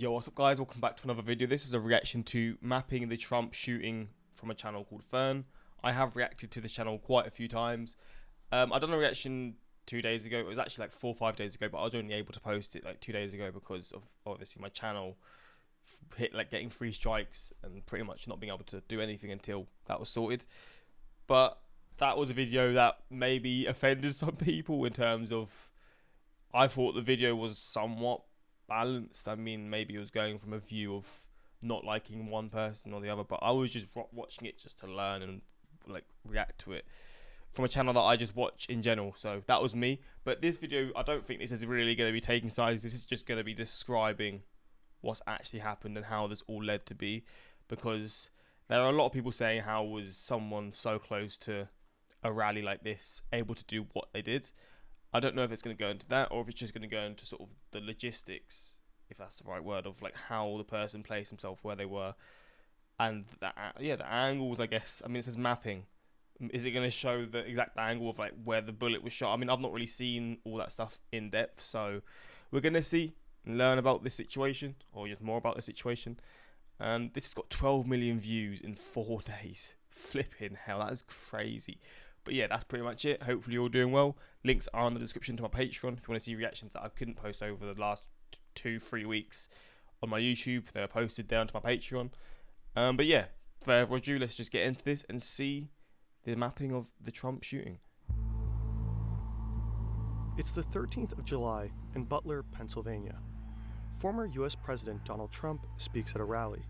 Yo, what's up guys, welcome back to another video. This is a reaction to mapping the Trump shooting from a channel called Fern. I have reacted to this channel quite a few times. I done a reaction 2 days ago. It was actually like 4 or 5 days ago, but I was only able to post it like 2 days ago because of obviously my channel hit like getting 3 strikes and pretty much not being able to do anything until that was sorted. But that was a video that maybe offended some people in terms of, I thought the video was somewhat balanced. I mean, maybe it was going from a view of not liking one person or the other, but I was just watching it just to learn and like react to it from a channel that I just watch in general. So that was me. But this video, I don't think this is really going to be taking sides. This is just going to be describing what's actually happened and how this all led to be, because there are a lot of people saying, how was someone so close to a rally like this able to do what they did? I don't know if it's going to go into that or if it's just going to go into sort of the logistics, if that's the right word, of like how the person placed himself where they were, and the angles, I guess. I mean, it says mapping. Is it going to show the exact angle of like where the bullet was shot? I mean, I've not really seen all that stuff in depth, so we're going to see and learn about this situation, or just more about the situation. And this has got 12 million views in 4 days. Flipping hell, that is crazy. But yeah, that's pretty much it. Hopefully you're all doing well. Links are in the description to my Patreon. If you want to see reactions that I couldn't post over the last 2-3 weeks on my YouTube, they're posted there onto my Patreon. But yeah, further ado, let's just get into this and see the mapping of the Trump shooting. It's the 13th of July in Butler, Pennsylvania. Former U.S. President Donald Trump speaks at a rally.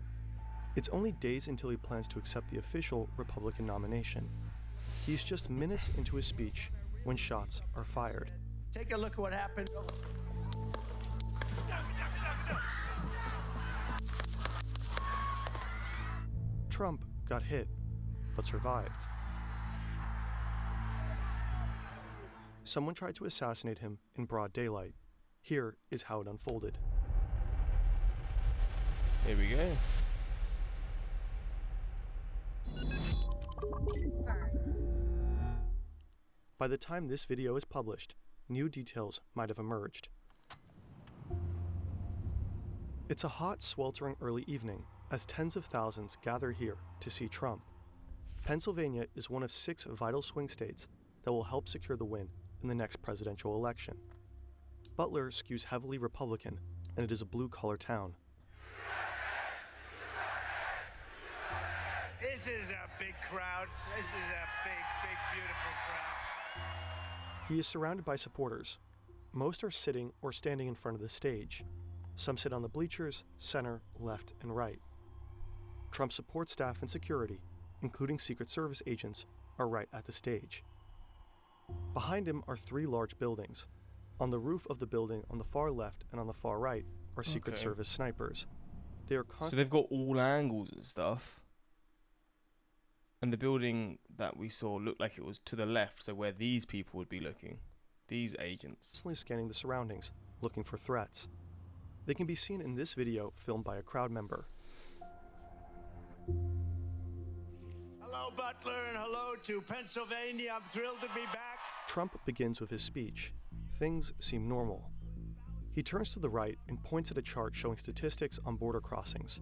It's only days until he plans to accept the official Republican nomination. He's just minutes into his speech when shots are fired. Take a look at what happened. Trump got hit, but survived. Someone tried to assassinate him in broad daylight. Here is how it unfolded. Here we go. By the time this video is published, new details might have emerged. It's a hot, sweltering early evening as tens of thousands gather here to see Trump. Pennsylvania is one of 6 vital swing states that will help secure the win in the next presidential election. Butler skews heavily Republican, and it is a blue-collar town. This is a big crowd. This is a big, beautiful crowd. He is surrounded by supporters. Most are sitting or standing in front of the stage. Some sit on the bleachers, center, left, and right. Trump's support staff and security, including Secret Service agents, are right at the stage. Behind him are 3 large buildings. On the roof of the building on the far left and on the far right are Secret Service snipers. They are so they've got all angles and stuff. And the building that we saw looked like it was to the left, so where these people would be looking, these agents. Constantly scanning the surroundings, looking for threats. They can be seen in this video filmed by a crowd member. Hello, Butler, and hello to Pennsylvania. I'm thrilled to be back. Trump begins with his speech. Things seem normal. He turns to the right and points at a chart showing statistics on border crossings.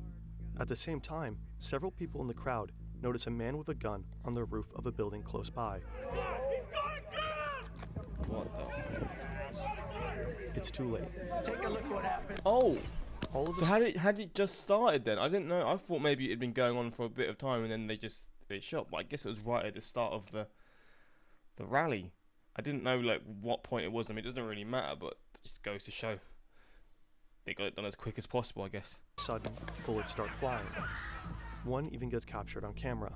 At the same time, several people in the crowd notice a man with a gun on the roof of a building close by. What the fuck? It's too late. Take a look at what happened. Oh! All of So had it just started then? I didn't know. I thought maybe it had been going on for a bit of time and then they shot. But I guess it was right at the start of the rally. I didn't know like what point it was. I mean, it doesn't really matter, but it just goes to show they got it done as quick as possible, I guess. Sudden, bullets start flying. One even gets captured on camera.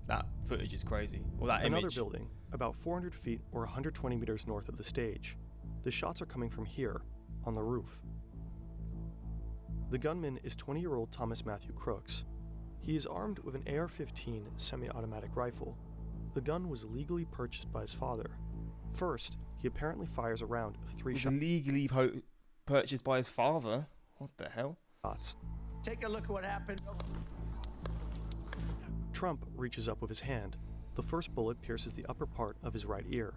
That footage is crazy. Well, that Another image. building, about 400 feet or 120 meters north of the stage. The shots are coming from here, on the roof. The gunman is 20-year-old Thomas Matthew Crooks. He is armed with an AR-15 semi-automatic rifle. The gun was legally purchased by his father. First, he apparently fires a round of 3 shots. Legally purchased by his father? What the hell? Take a look at what happened. Trump reaches up with his hand. The first bullet pierces the upper part of his right ear.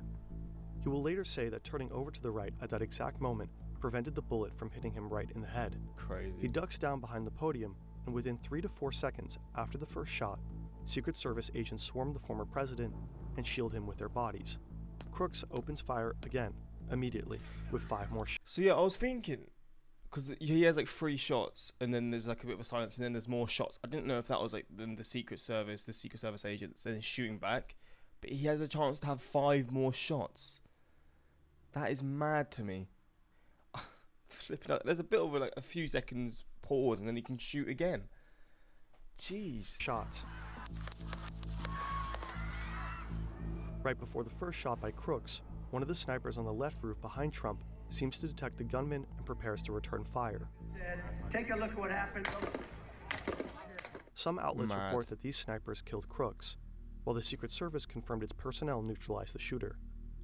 He will later say that turning over to the right at that exact moment prevented the bullet from hitting him right in the head. Crazy. He ducks down behind the podium, and within 3 to 4 seconds after the first shot, Secret Service agents swarm the former president and shield him with their bodies. Crooks opens fire again, immediately, with 5 more shots. So yeah, I was thinking, because he has like 3 shots, and then there's like a bit of a silence, and then there's more shots. I didn't know if that was like the Secret Service agents, then shooting back. But he has a chance to have 5 more shots. That is mad to me. Flipping out. There's a bit of a few seconds pause, and then he can shoot again. Jeez. Shots. Right before the first shot by Crooks, one of the snipers on the left roof behind Trump seems to detect the gunman and prepares to return fire. Take a look at what happened. Some outlets Mad. report that these snipers killed Crooks, while the Secret Service confirmed its personnel neutralized the shooter.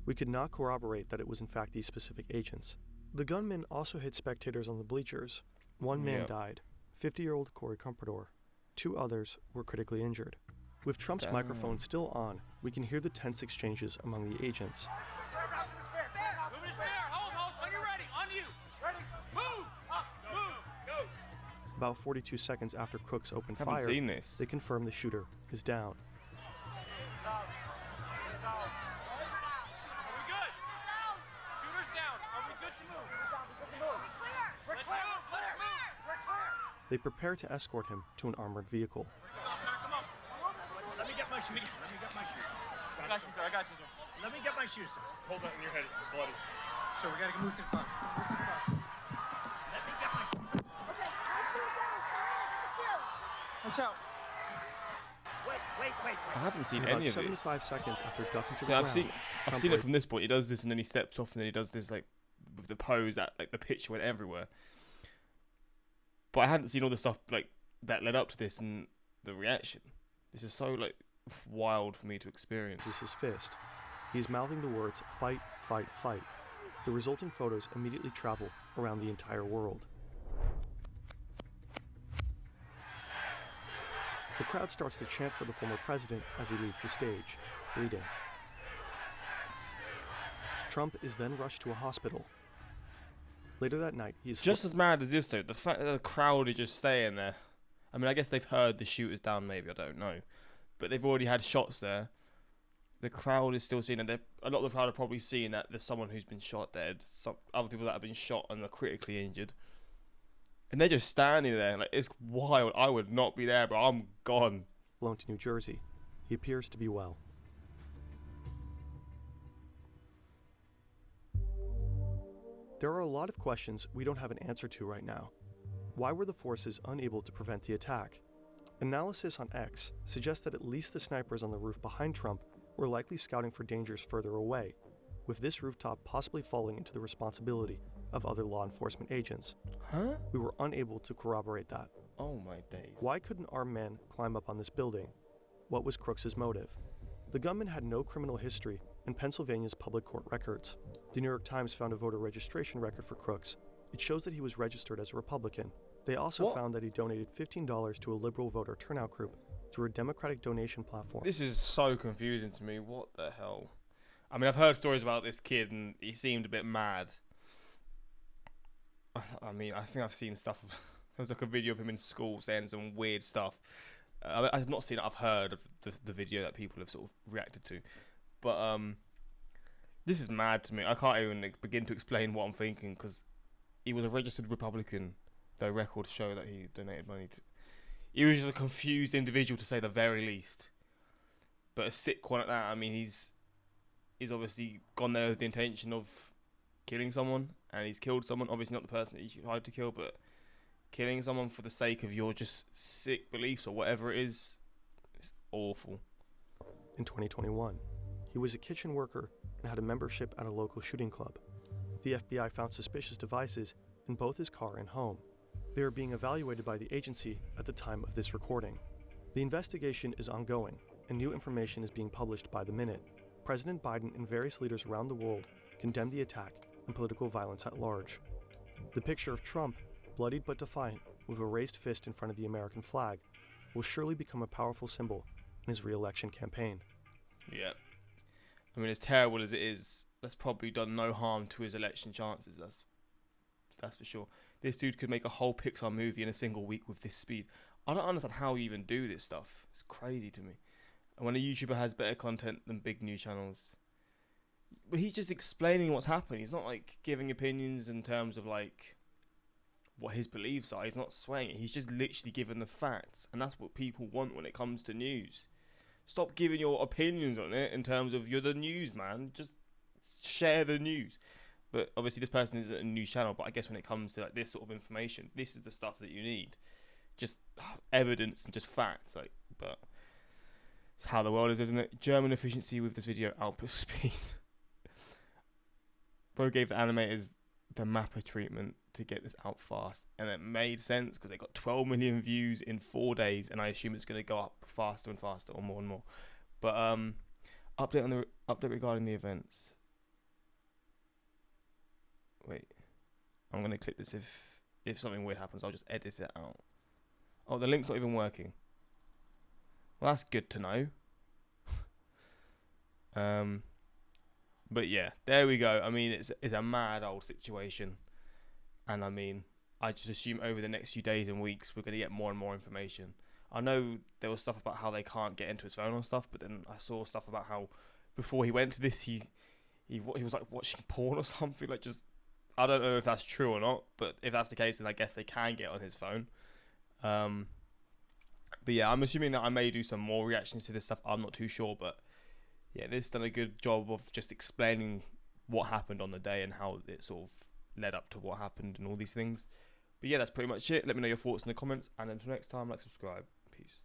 We could not corroborate that it was in fact these specific agents. The gunman also hit spectators on the bleachers. One man Yep. died, 50-year-old Corey Comprador. 2 others were critically injured. With Trump's Damn. microphone still on, we can hear the tense exchanges among the agents. Move to spare. Hold. When you're ready. On you. Ready. Move. Move. Go. About 42 seconds after Crooks opened Haven't fire, seen this. they confirm the shooter is down. Are we good? Shooter's down. Are we good to move? Let's move. They prepare to escort him to an armored vehicle. Come on. Let me get my shoes. Let me get my shoes. I got you, sir. Let me get my shoes, sir. Hold that in your head, it's bloody. So we gotta move to the bus. Let me get my shoes. Watch out. Wait. I haven't seen In about any of this. 75 seconds after ducking to So the I've ground, seen Trump it from this point. He does this, and then he steps off, and then he does this like with the pose that like the picture went everywhere. But I hadn't seen all the stuff like that led up to this and the reaction. This is so like wild for me to experience. raises his fist. He is mouthing the words, "Fight, fight, fight." The resulting photos immediately travel around the entire world. The crowd starts to chant for the former president as he leaves the stage, bleeding. Trump is then rushed to a hospital. Later that night, he is Just as mad as this though, the fact that the crowd are just staying there. I mean, I guess they've heard the shooters down, maybe, I don't know. But they've already had shots there. The crowd is still seeing it. A lot of the crowd are probably seeing that there's someone who's been shot dead. Some other people that have been shot and are critically injured. And they're just standing there. Like, it's wild. I would not be there, bro. I'm gone. flown to New Jersey. He appears to be well. There are a lot of questions we don't have an answer to right now. Why were the forces unable to prevent the attack? Analysis on X suggests that at least the snipers on the roof behind Trump were likely scouting for dangers further away, with this rooftop possibly falling into the responsibility of other law enforcement agents. Huh? We were unable to corroborate that. Oh my days. Why couldn't armed men climb up on this building? What was Crooks' motive? The gunman had no criminal history in Pennsylvania's public court records. The New York Times found a voter registration record for Crooks. It shows that he was registered as a Republican. They also What? found that he donated $15 to a liberal voter turnout group through a Democratic donation platform. This is so confusing to me. What the hell? I mean, I've heard stories about this kid, and he seemed a bit mad. I mean, I think I've seen stuff. There was like a video of him in school saying some weird stuff. I've not seen it. I've heard of the video that people have sort of reacted to. But this is mad to me. I can't even begin to explain what I'm thinking, because he was a registered Republican. Though records show that he donated money to. He was just a confused individual, to say the very least. But a sick one at that. I mean, he's obviously gone there with the intention of killing someone, and he's killed someone. Obviously not the person that he tried to kill, but killing someone for the sake of your just sick beliefs or whatever it is. It's awful. In 2021, he was a kitchen worker and had a membership at a local shooting club. The FBI found suspicious devices in both his car and home. They are being evaluated by the agency at the time of this recording. The investigation is ongoing, and new information is being published by the minute. President Biden and various leaders around the world condemned the attack and political violence at large. The picture of Trump, bloodied but defiant, with a raised fist in front of the American flag, will surely become a powerful symbol in his re-election campaign. Yeah. I mean, as terrible as it is, that's probably done no harm to his election chances. That's That's for sure. This dude could make a whole Pixar movie in a single week with this speed. I don't understand how you even do this stuff. It's crazy to me. And when a YouTuber has better content than big new channels, but he's just explaining what's happening. He's not like giving opinions in terms of like what his beliefs are. He's not swaying it. He's just literally giving the facts, and that's what people want when it comes to news. Stop giving your opinions on it in terms of you're the news man. Just share the news. But obviously this person isn't a news channel, but I guess when it comes to like this sort of information, this is the stuff that you need. Just evidence and just facts. Like, but it's how the world is, isn't it? German efficiency with this video output speed. Bro gave the animators the mapper treatment to get this out fast, and it made sense because they got 12 million views in 4 days, and I assume it's going to go up faster and faster, or more and more. But update regarding the events. Wait, I'm going to click this. If something weird happens, I'll just edit it out. Oh, the link's not even working. Well, that's good to know. But yeah, there we go. I mean, it's a mad old situation. And I mean, I just assume over the next few days and weeks, we're going to get more and more information. I know there was stuff about how they can't get into his phone and stuff, but then I saw stuff about how before he went to this, he was like watching porn or something. Like, just, I don't know if that's true or not, but if that's the case, then I guess they can get on his phone. But yeah, I'm assuming that I may do some more reactions to this stuff. I'm not too sure, but yeah, this done a good job of just explaining what happened on the day and how it sort of led up to what happened and all these things. But yeah, that's pretty much it. Let me know your thoughts in the comments, and until next time, like, subscribe. Peace.